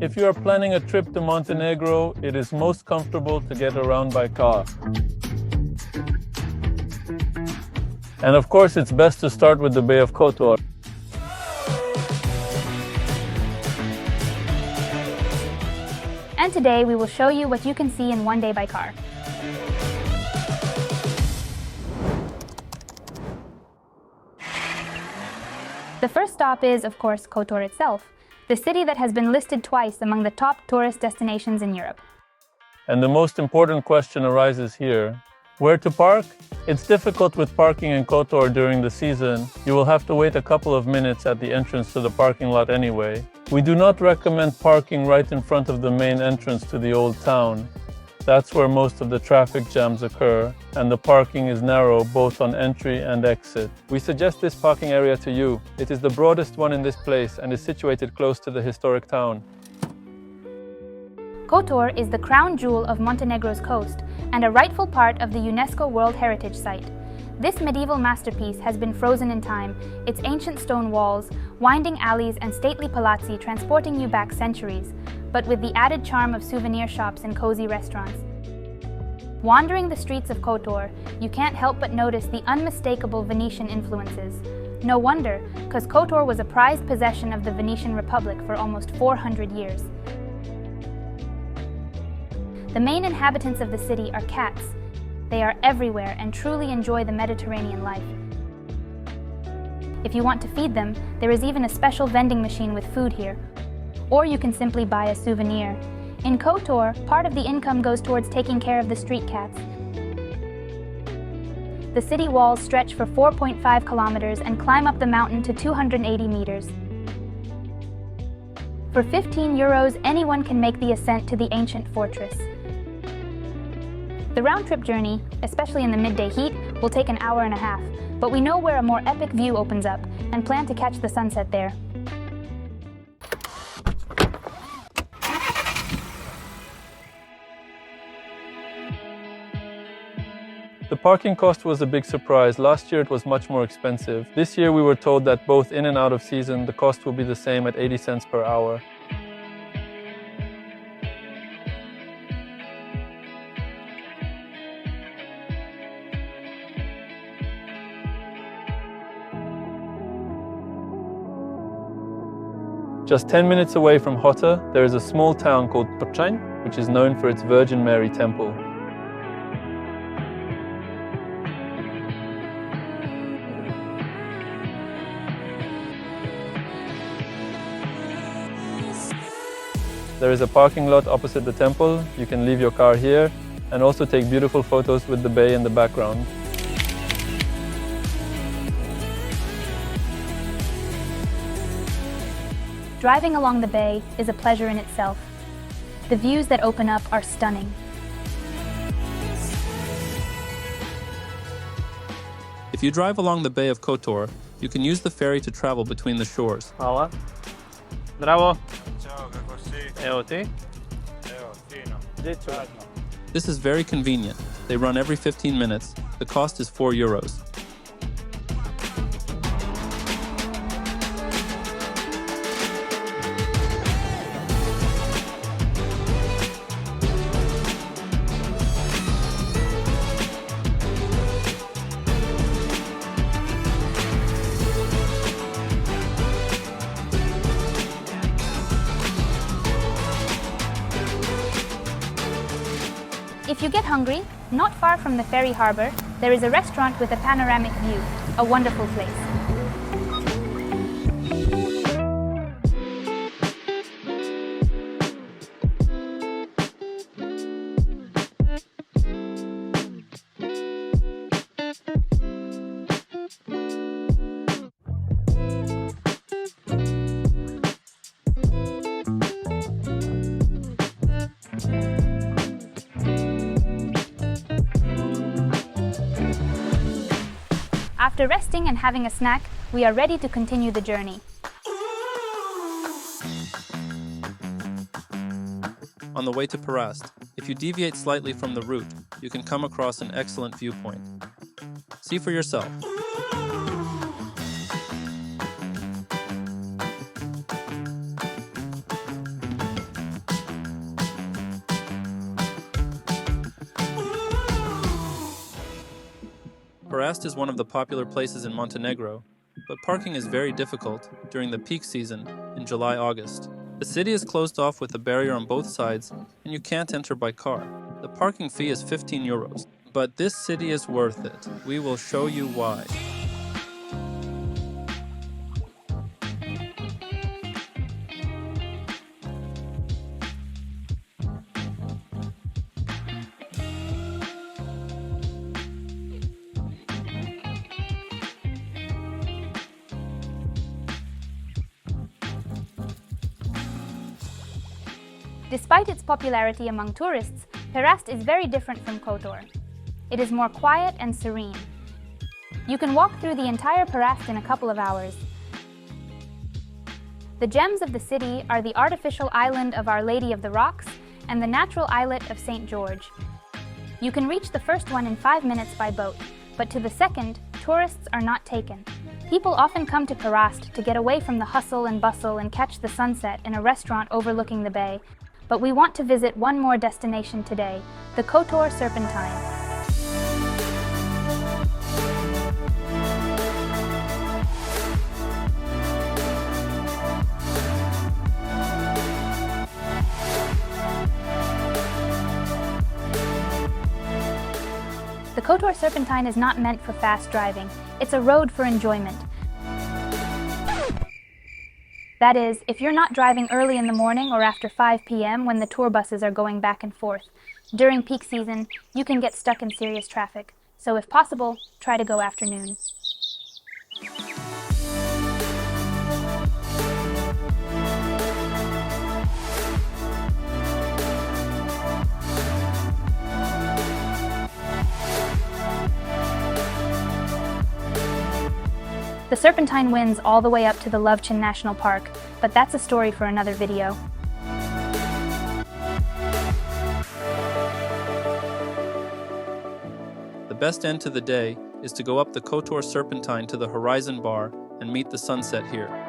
If you are planning a trip to Montenegro, it is most comfortable to get around by car. And of course, it's best to start with the Bay of Kotor. And today we will show you what you can see in one day by car. The first stop is, of course, Kotor itself, the city that has been listed twice among the top tourist destinations in Europe. And the most important question arises here. Where to park? It's difficult with parking in Kotor during the season. You will have to wait a couple of minutes at the entrance to the parking lot anyway. We do not recommend parking right in front of the main entrance to the Old Town. That's where most of the traffic jams occur, and the parking is narrow both on entry and exit. We suggest this parking area to you. It is the broadest one in this place and is situated close to the historic town. Kotor is the crown jewel of Montenegro's coast and a rightful part of the UNESCO World Heritage Site. This medieval masterpiece has been frozen in time, its ancient stone walls, winding alleys and stately palazzi transporting you back centuries, but with the added charm of souvenir shops and cozy restaurants. Wandering the streets of Kotor, you can't help but notice the unmistakable Venetian influences. No wonder, because Kotor was a prized possession of the Venetian Republic for almost 400 years. The main inhabitants of the city are cats. They are everywhere and truly enjoy the Mediterranean life. If you want to feed them, there is even a special vending machine with food here. Or you can simply buy a souvenir. In Kotor, part of the income goes towards taking care of the street cats. The city walls stretch for 4.5 kilometers and climb up the mountain to 280 meters. For 15 euros, anyone can make the ascent to the ancient fortress. The round-trip journey, especially in the midday heat, will take an hour and a half, but we know where a more epic view opens up and plan to catch the sunset there. The parking cost was a big surprise. Last year it was much more expensive. This year we were told that both in and out of season, the cost will be the same at 80 cents per hour. Just 10 minutes away from Hotor, there is a small town called Prčanj, which is known for its Virgin Mary temple. There is a parking lot opposite the temple. You can leave your car here and also take beautiful photos with the bay in the background. Driving along the bay is a pleasure in itself. The views that open up are stunning. If you drive along the Bay of Kotor, you can use the ferry to travel between the shores. Hvala. Zdravo. Ćao, kako si? Evo ti. Evo, fino. Gdje ću? This is very convenient. They run every 15 minutes. The cost is 4 euros. If you get hungry, not far from the Ferry Harbour, there is a restaurant with a panoramic view, a wonderful place. After resting and having a snack, we are ready to continue the journey. On the way to Perast, if you deviate slightly from the route, you can come across an excellent viewpoint. See for yourself. Perast is one of the popular places in Montenegro, but parking is very difficult during the peak season in July-August. The city is closed off with a barrier on both sides, and you can't enter by car. The parking fee is 15 euros, but this city is worth it. We will show you why. Despite its popularity among tourists, Perast is very different from Kotor. It is more quiet and serene. You can walk through the entire Perast in a couple of hours. The gems of the city are the artificial island of Our Lady of the Rocks and the natural islet of St. George. You can reach the first one in 5 minutes by boat, but to the second, tourists are not taken. People often come to Perast to get away from the hustle and bustle and catch the sunset in a restaurant overlooking the bay. But we want to visit one more destination today, the Kotor Serpentine. The Kotor Serpentine is not meant for fast driving. It's a road for enjoyment. That is, if you're not driving early in the morning or after 5 p.m. when the tour buses are going back and forth. During peak season, you can get stuck in serious traffic, so if possible, try to go afternoon. The Serpentine winds all the way up to the Lovćen National Park, but that's a story for another video. The best end to the day is to go up the Kotor Serpentine to the Horizon bar and meet the sunset here.